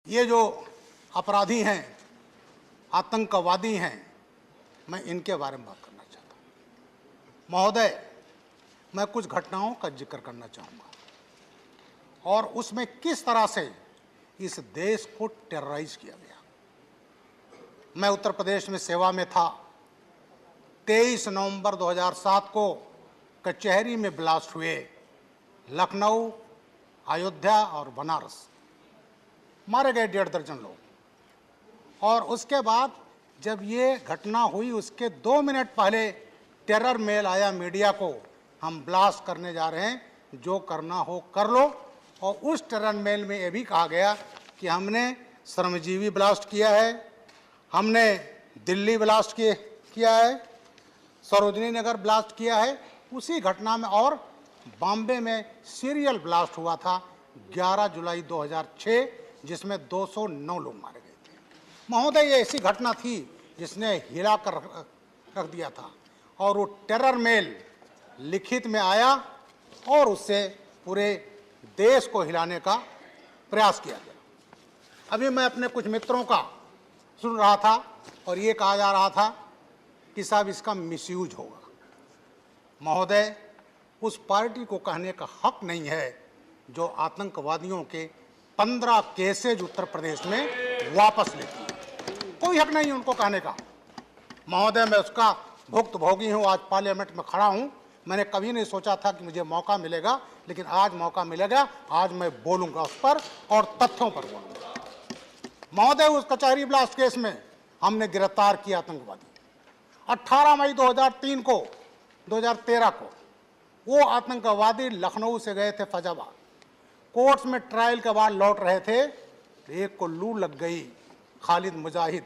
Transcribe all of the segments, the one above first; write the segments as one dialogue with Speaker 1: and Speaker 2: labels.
Speaker 1: ये जो अपराधी हैं, आतंकवादी हैं, मैं इनके बारे में बात करना चाहता हूँ। महोदय, मैं कुछ घटनाओं का जिक्र करना चाहूँगा और उसमें किस तरह से इस देश को टेरराइज किया गया। मैं उत्तर प्रदेश में सेवा में था। 23 नवंबर 2007 को कचहरी में ब्लास्ट हुए। लखनऊ, अयोध्या और बनारस मारे गए 1.5 दर्जन लोग। और उसके बाद जब ये घटना हुई उसके 2 मिनट पहले टेरर मेल आया मीडिया को, हम ब्लास्ट करने जा रहे हैं, जो करना हो कर लो। और उस टेरर मेल में ये भी कहा गया कि हमने श्रमजीवी ब्लास्ट किया है, हमने दिल्ली ब्लास्ट किया है, सरोजनी नगर ब्लास्ट किया है। उसी घटना में और बॉम्बे में सीरियल ब्लास्ट हुआ था 11 जुलाई 2006, जिसमें 209 लोग मारे गए थे। महोदय, ये ऐसी घटना थी जिसने हिला कर रख दिया था। और वो टेरर मेल लिखित में आया और उससे पूरे देश को हिलाने का प्रयास किया गया। अभी मैं अपने कुछ मित्रों का सुन रहा था और ये कहा जा रहा था कि साहब इसका मिसयूज होगा। महोदय, उस पार्टी को कहने का हक नहीं है जो आतंकवादियों के 15 केसेज उत्तर प्रदेश में वापस लेती है। कोई हक नहीं है उनको कहने का। महोदय, मैं उसका भुक्तभोगी हूँ, आज पार्लियामेंट में खड़ा हूँ। मैंने कभी नहीं सोचा था कि मुझे मौका मिलेगा, लेकिन आज मौका मिलेगा। आज मैं बोलूँगा उस पर और तथ्यों पर बोलूँगा। महोदय, उस कचहरी ब्लास्ट केस में हमने गिरफ्तार किया आतंकवादी। 18 मई 2013 को वो आतंकवादी लखनऊ से गए थे फैजाबाद। कोर्ट्स में ट्रायल के बाद लौट रहे थे, एक को लू लग गई। खालिद मुजाहिद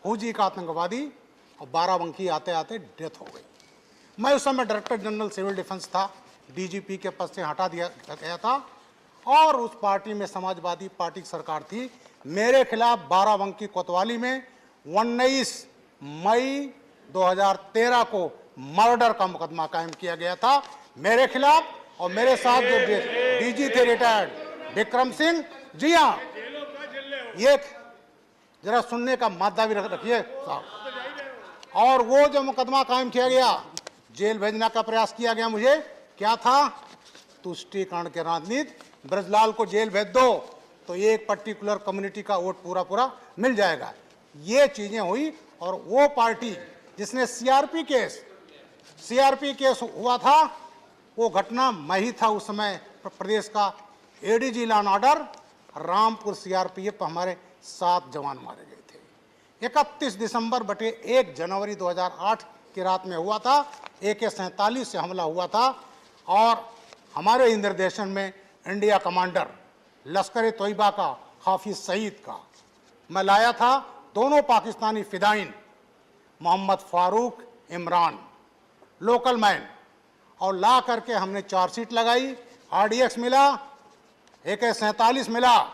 Speaker 1: हुजी का आतंकवादी, और बाराबंकी आते आते डेथ हो गई। मैं उस समय डायरेक्टर जनरल सिविल डिफेंस था, डीजीपी के पद से हटा दिया गया था और उस पार्टी में समाजवादी पार्टी की सरकार थी। मेरे खिलाफ बाराबंकी कोतवाली में 19 मई 2013 को मर्डर का मुकदमा कायम किया गया था मेरे खिलाफ। और मेरे साथ जो डीजी थे रिटायर्ड विक्रम सिंह, जी हाँ, ये जरा सुनने का मादा भी रखिए साहब। और वो जो मुकदमा कायम किया गया, जेल भेजने का प्रयास किया गया मुझे। क्या था? तुष्टीकरण के राजनीति, ब्रजलाल को जेल भेज दो तो एक पर्टिकुलर कम्युनिटी का वोट पूरा मिल जाएगा। ये चीजें हुई। और वो पार्टी जिसने सीआरपी केस हुआ था, वो घटना मैं ही था उस समय प्रदेश का ADG law and order. Rampur CRPF पर हमारे 7 जवान मारे गए थे। 31 दिसंबर बटे 1 जनवरी 2008 की रात में हुआ था। AK-47 से हमला हुआ था और हमारे ही निर्देशन में इंडिया कमांडर लश्कर तोयबा का हाफिज सईद का मैं लाया था। दोनों पाकिस्तानी फिदाइन, मोहम्मद फारूक, इमरान, लोकल मैन, और ला करके हमने चार्जशीट लगाई। RDX मिला, AK-47 मिला।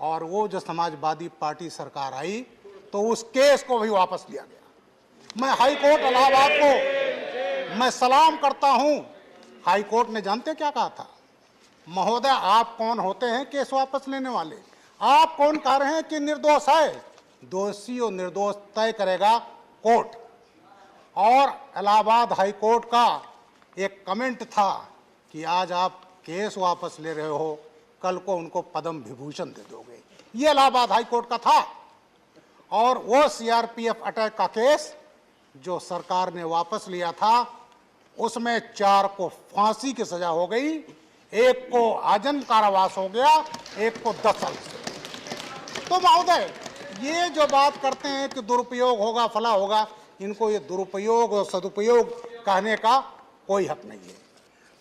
Speaker 1: और वो जो समाजवादी पार्टी सरकार आई तो उस केस को भी वापस लिया गया। मैं हाई कोर्ट इलाहाबाद को मैं सलाम करता हूं। हाई कोर्ट ने जानते क्या कहा था? महोदय, आप कौन होते हैं केस वापस लेने वाले? आप कौन कह रहे हैं कि निर्दोष है? दोषी और निर्दोष तय करेगा कोर्ट। और इलाहाबाद हाई कोर्ट का एक कमेंट था कि आज आप केस वापस ले रहे हो, कल को उनको पद्म विभूषण दे दोगे। ये इलाहाबाद हाई कोर्ट का था। और वो सीआरपीएफ अटैक का केस जो सरकार ने वापस लिया था, उसमें 4 को फांसी की सजा हो गई, 1 को आजीवन कारावास हो गया, 1 को 10 साल से। तो महोदय, ये जो बात करते हैं कि दुरुपयोग होगा, फला होगा, इनको ये दुरुपयोग और सदुपयोग कहने का कोई हक नहीं है।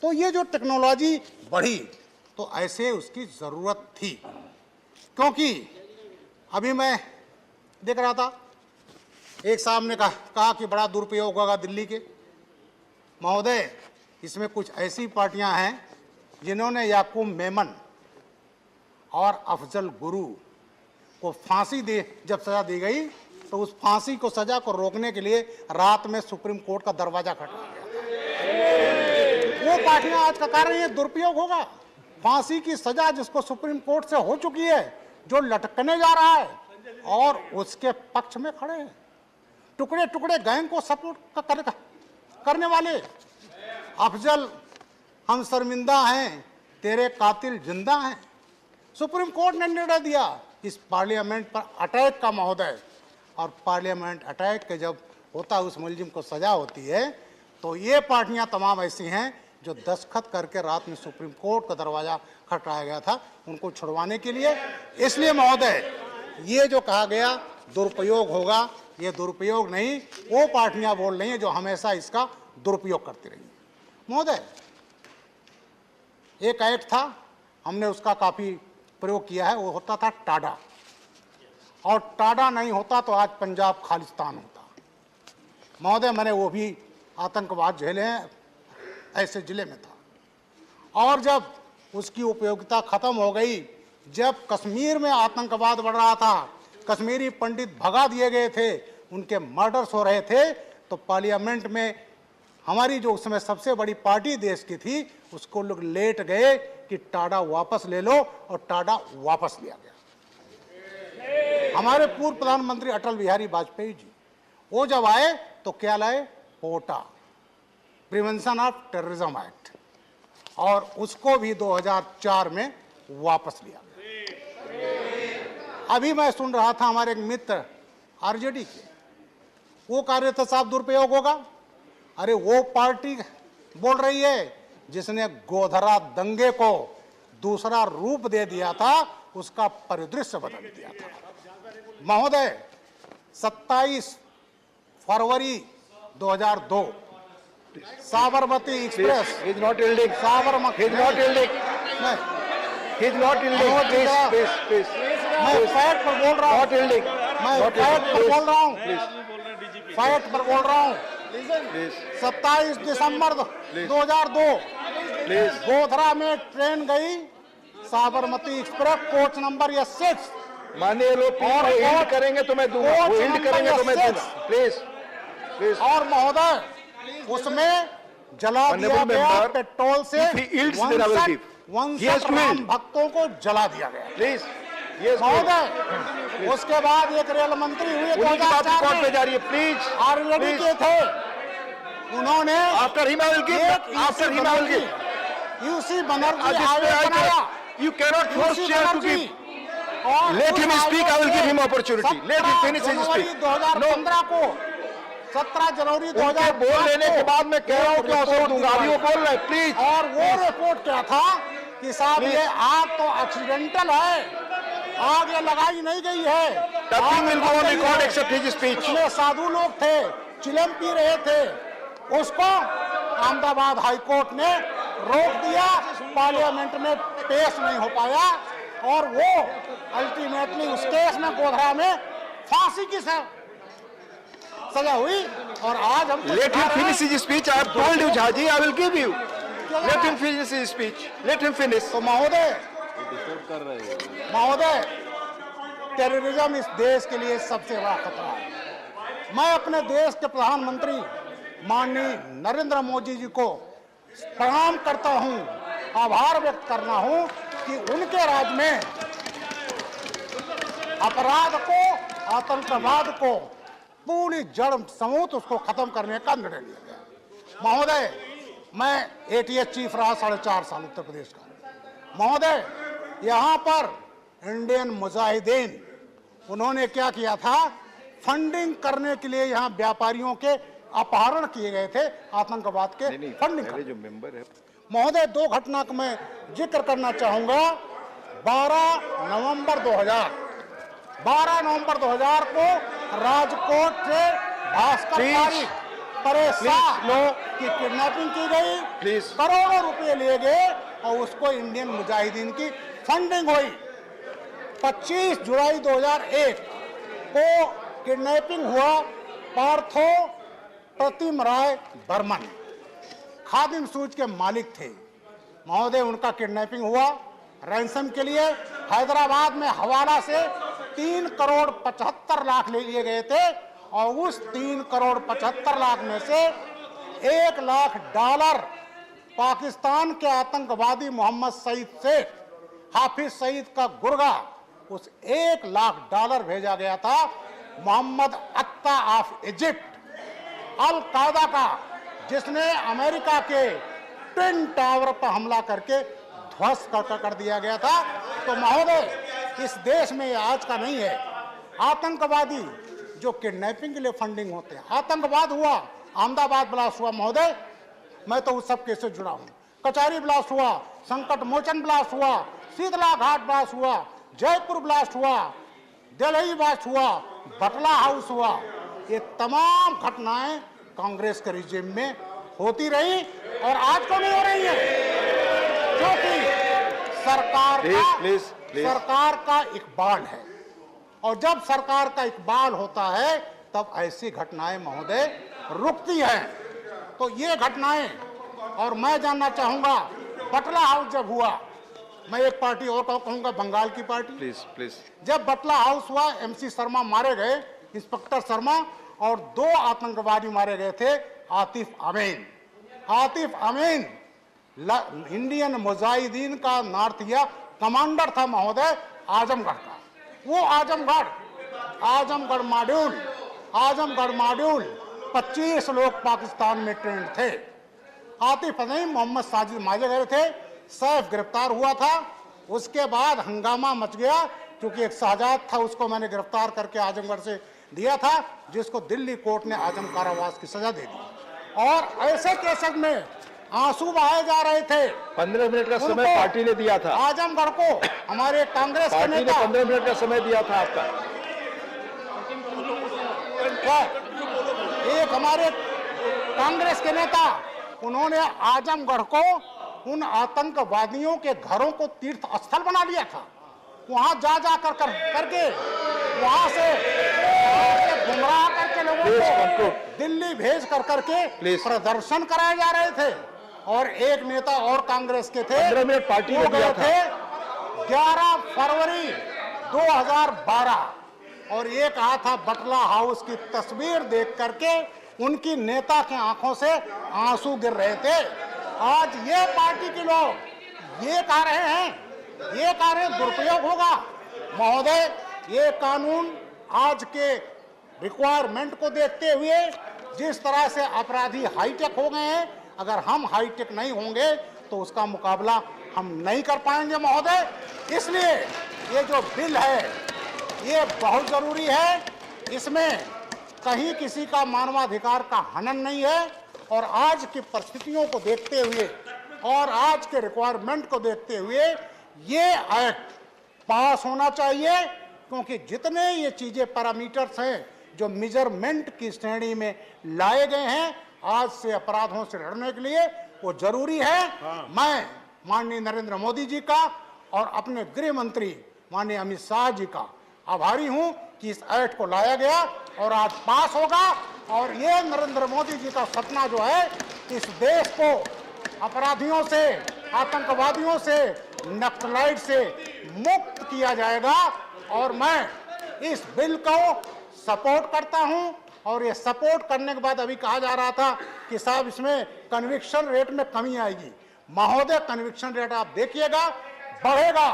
Speaker 1: तो ये जो टेक्नोलॉजी बढ़ी तो ऐसे उसकी ज़रूरत थी। क्योंकि अभी मैं देख रहा था, एक साहब ने कहा कि बड़ा दुरुपयोग होगा दिल्ली के। महोदय, इसमें कुछ ऐसी पार्टियां हैं जिन्होंने याकूब मेमन और अफजल गुरु को फांसी जब सजा दी गई तो उस फांसी को सजा को रोकने के लिए रात में सुप्रीम कोर्ट का दरवाजा खटखटाया गया। वो पार्टियां आज का कह रही हैं दुरुपयोग होगा। फांसी की सजा जिसको सुप्रीम कोर्ट से हो चुकी है, जो लटकने जा रहा है और उसके पक्ष में खड़े हैं। टुकड़े टुकड़े गैंग को सपोर्ट करने वाले। अफजल, हम शर्मिंदा हैं, तेरे कातिल जिंदा हैं। सुप्रीम कोर्ट ने निर्णय दिया इस पार्लियामेंट पर अटैक का महोदय, और पार्लियामेंट अटैक के जब होता है उस मुलजिम को सजा होती है, तो ये पार्टियां तमाम ऐसी हैं जो दस्तखत करके रात में सुप्रीम कोर्ट का दरवाजा खटखटाया गया था उनको छुड़वाने के लिए। इसलिए महोदय, ये जो कहा गया दुरुपयोग होगा, ये दुरुपयोग नहीं, वो पार्टियां बोल रही हैं जो हमेशा इसका दुरुपयोग करती रही। महोदय, एक एक्ट था, हमने उसका काफी प्रयोग किया है, वो होता था टाडा, और टाडा नहीं होता तो आज पंजाब खालिस्तान होता। महोदय, मैंने वो भी आतंकवाद झेले हैं, ऐसे जिले में था। और जब उसकी उपयोगिता खत्म हो गई, जब कश्मीर में आतंकवाद बढ़ रहा था, कश्मीरी पंडित भगा दिए गए थे, उनके मर्डर्स हो रहे थे, तो पार्लियामेंट में हमारी जो उस समय सबसे बड़ी पार्टी देश की थी, उसको लोग लेट गए कि टाडा वापस ले लो, और टाडा वापस लिया गया। हमारे पूर्व प्रधानमंत्री अटल बिहारी वाजपेयी जी, वो जब आए तो क्या लाए? पोटा, प्रिवेंशन ऑफ टेररिज्म एक्ट, और उसको भी 2004 में वापस लिया गया। अभी मैं सुन रहा था हमारे एक मित्र आरजेडी के, वो कह रहे थे साहब दुरुपयोग होगा। अरे वो पार्टी बोल रही है जिसने गोधरा दंगे को दूसरा रूप दे दिया था, उसका परिदृश्य बदल दिया था। महोदय, 27 फरवरी 2002 Sabarmati express,
Speaker 2: He is not yielding.
Speaker 1: Sabarmati,
Speaker 2: He is not yielding. He is not yielding. Please.
Speaker 1: मैं फैक्ट पर बोल रहा हूँ,
Speaker 2: Not yielding.
Speaker 1: मैं
Speaker 2: Not
Speaker 1: फैक्ट पर
Speaker 2: yielding.
Speaker 1: बोल रहा हूँ,
Speaker 2: Please.
Speaker 1: फैक्ट पर बोल रहा हूँ।
Speaker 2: Please.
Speaker 1: 27 December 2002
Speaker 2: Please.
Speaker 1: गोधरा में ट्रेन गई, Sabarmati express, coach number S6।
Speaker 2: माननीय लोग
Speaker 1: और
Speaker 2: हिंट करेंगे तो मैं दूंगा,
Speaker 1: कोच
Speaker 2: वो हिंट करेंगे तो मैं
Speaker 1: नंबर
Speaker 2: दूंगा। Please please.
Speaker 1: और महोदय, उसमें जला दिया
Speaker 2: Honorable
Speaker 1: गया
Speaker 2: member,
Speaker 1: पेट्रोल से
Speaker 2: if he yields, then I will give. He has
Speaker 1: 59
Speaker 2: to
Speaker 1: Ram
Speaker 2: yield.
Speaker 1: भक्तों को जला दिया गया।
Speaker 2: प्लीज। यस
Speaker 1: महोदय, उसके बाद एक रेल मंत्री हुए
Speaker 2: उन्हीं की बात
Speaker 1: 2004
Speaker 2: रिकॉर्ड पे
Speaker 1: में,
Speaker 2: जा रही है। प्लीज
Speaker 1: आरजेडी के थे, उन्होंने
Speaker 2: after him I will give, after him I will give.
Speaker 1: UC Banerjee आयोग बनाया।
Speaker 2: You cannot force
Speaker 1: UC
Speaker 2: chair to
Speaker 1: Banerjee,
Speaker 2: give.
Speaker 1: और
Speaker 2: Let
Speaker 1: उस
Speaker 2: him speak, I will give him
Speaker 1: आयोग
Speaker 2: opportunity.
Speaker 1: से
Speaker 2: Let him finish his
Speaker 1: 17
Speaker 2: speech.
Speaker 1: जनवरी 2015 को, 17 जनवरी
Speaker 2: उनके
Speaker 1: 2015
Speaker 2: बोल लेने के बाद मैं कह रहा हूँ कि अवसर
Speaker 1: रिपोर्ट
Speaker 2: दूंगा, अभी वो
Speaker 1: दिखाई।
Speaker 2: बोल रहे हैं। प्लीज।
Speaker 1: और वो रिपोर्ट क्या था कि साहब
Speaker 2: Please.
Speaker 1: ये आग तो एक्सीडेंटल है, आग ये लगाई नहीं गई है।
Speaker 2: Nothing
Speaker 1: आग
Speaker 2: will go on
Speaker 1: लग गई
Speaker 2: record
Speaker 1: है।
Speaker 2: except his speech.
Speaker 1: उसमें साधु लोग थे, चिलम पी रहे थे, उसको अहमदाबाद हाईकोर्ट ने रोक दिया, पार्लियामेंट में पेश नहीं हो पाया, और वो अल्टीमेटली उस केस में गोधरा में फांसी की सजा हुई। और आज हम
Speaker 2: Let him finish his speech. I have told you, Jhaji, I will give you. Let him finish his speech. Let him finish.
Speaker 1: तो महोदय, टेररिज्म इस देश के लिए सबसे बड़ा खतरा है। मैं अपने देश के प्रधानमंत्री माननीय नरेंद्र मोदी जी को प्रणाम करता हूं, आभार व्यक्त करना हूं कि उनके राज में अपराध को, आतंकवाद को पूरी जड़ समूत उसको खत्म करने का निर्णय लिया गया। महोदय, मैं ATS चीफ रहा 4.5 साल उत्तर प्रदेश का। महोदय, यहाँ पर इंडियन मुजाहिदीन, उन्होंने क्या किया था, फंडिंग करने के लिए यहाँ व्यापारियों के अपहरण किए गए थे, आतंकवाद के फंडिंग करने।
Speaker 2: जो मेंबर है
Speaker 1: महोदय, 2 घटना का मैं जिक्र करना चाहूंगा। 12 नवंबर 2000 को राजकोट से भास्कर तारिक परेशान की किडनैपिंग की गई, करोड़ों रुपए लिए गए, और उसको इंडियन मुजाहिदीन की फंडिंग हुई। 25 जुलाई 2001 को किडनैपिंग हुआ पार्थो प्रतिम राय बर्मन, खादिम सूज के मालिक थे। महोदय, उनका किडनैपिंग हुआ, रैंसम के लिए हैदराबाद में हवाला से 3 करोड़ 75 लाख ले लिए गए थे, और उस 3 करोड़ 75 लाख में से $1 लाख पाकिस्तान के आतंकवादी मोहम्मद सईद शेख, हाफिज सईद का गुर्गा, उस $1 लाख भेजा गया था मोहम्मद अत्ता ऑफ इजिप्ट, अल कायदा का, जिसने अमेरिका के ट्विन टावर पर हमला करके ध्वस्त कर दिया गया था। तो महोदय, इस देश में आज का नहीं है। आतंकवादी जो किडनैपिंग के लिए फंडिंग होते हैं, आतंकवाद हुआ, अहमदाबाद ब्लास्ट हुआ महोदय, मैं तो उस सब केस से जुड़ा हूं। कचहरी ब्लास्ट हुआ, संकट मोचन ब्लास्ट हुआ, शीतला घाट ब्लास्ट हुआ, जयपुर ब्लास्ट हुआ, दिल्ली ब्लास्ट हुआ, बटला हाउस हुआ। ये तमाम घटनाएं कांग्रेस के रिजिम में होती रही और आज को नहीं हो रही है, क्योंकि सरकार का इकबाल है। और जब सरकार का इकबाल होता है तब ऐसी घटनाएं महोदय रुकती हैं। तो ये घटनाएं, और मैं जानना चाहूंगा, बटला हाउस जब हुआ, मैं एक पार्टी और कहूंगा, बंगाल की पार्टी,
Speaker 2: प्लीज
Speaker 1: जब बटला हाउस हुआ, MC शर्मा मारे गए, इंस्पेक्टर शर्मा, और 2 आतंकवादी मारे गए थे, आतिफ अमीन इंडियन मुजाहिदीन का नॉर्थ इंडिया कमांडर था महोदय, आजमगढ़ का। वो आजमगढ़ मॉड्यूल 25 लोग पाकिस्तान में ट्रेंड थे। आतिफ अमीन, मोहम्मद साजिद मारे गए थे, सैफ गिरफ्तार हुआ था। उसके बाद हंगामा मच गया, क्योंकि एक शहजाद था, उसको मैंने गिरफ्तार करके आजमगढ़ से दिया था, जिसको दिल्ली कोर्ट ने आजम कारावास की सजा दे दी। और ऐसे केसेस में आंसू बहाए जा रहे थे।
Speaker 2: 15 मिनट का समय पार्टी ने दिया था
Speaker 1: आजमगढ़ को, हमारे कांग्रेस के नेता,
Speaker 2: 15 मिनट का समय दिया था आपका।
Speaker 1: एक हमारे कांग्रेस के नेता, उन्होंने आजमगढ़ को उन आतंकवादियों के घरों को तीर्थ स्थल बना लिया था। वहां जा करके वहां से गुमराह करके लोगों को दिल्ली भेज करके प्रदर्शन कराए जा रहे थे। और एक नेता और कांग्रेस के थे,
Speaker 2: 15 मिनट पार्टी
Speaker 1: वो
Speaker 2: ने दिया
Speaker 1: गए थे 11 फरवरी 2012, और ये कहा था, बटला हाउस की तस्वीर देख करके उनकी नेता के आंखों से आंसू गिर रहे थे। आज ये पार्टी के लोग ये कह रहे हैं दुरुपयोग होगा। महोदय, ये कानून आज के रिक्वायरमेंट को देखते हुए जिस तरह से अपराधी हाईटेक हो गए हैं, अगर हम हाईटेक नहीं होंगे तो उसका मुकाबला हम नहीं कर पाएंगे महोदय। इसलिए ये जो बिल है ये बहुत जरूरी है। इसमें कहीं किसी का मानवाधिकार का हनन नहीं है। और आज की परिस्थितियों को देखते हुए और आज के रिक्वायरमेंट को देखते हुए ये एक्ट पास होना चाहिए, क्योंकि जितने ये चीजें पैरामीटर्स हैं जो मेजरमेंट की श्रेणी में लाए गए हैं आज से अपराधों से लड़ने के लिए, वो जरूरी है। मैं माननीय नरेंद्र मोदी जी का और अपने गृह मंत्री माननीय अमित शाह जी का आभारी हूं कि इस एक्ट को लाया गया और आज पास होगा। और ये नरेंद्र मोदी जी का सपना जो है, इस देश को अपराधियों से, आतंकवादियों से, नक्सलाइट से मुक्त किया जाएगा। और मैं इस बिल को सपोर्ट करता हूं। और ये सपोर्ट करने के बाद अभी कहा जा रहा था कि साहब इसमें कन्विक्शन रेट में कमी आएगी। महोदय, कन्विक्शन रेट आप देखिएगा बढ़ेगा,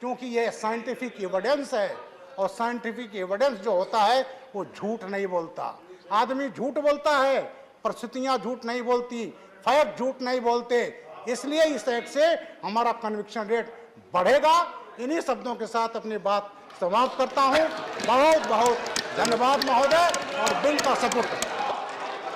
Speaker 1: क्योंकि ये साइंटिफिक एविडेंस है। और साइंटिफिक एविडेंस जो होता है वो झूठ नहीं बोलता। आदमी झूठ बोलता है, परिस्थितियां झूठ नहीं बोलती, फैक्ट झूठ नहीं बोलते। इसलिए इस एक्ट से हमारा कन्विक्शन रेट बढ़ेगा। इन्हीं शब्दों के साथ अपनी बात समाप्त करता हूं। बहुत बहुत धन्यवाद महोदय, और बिल का सपोर्ट करता हूं।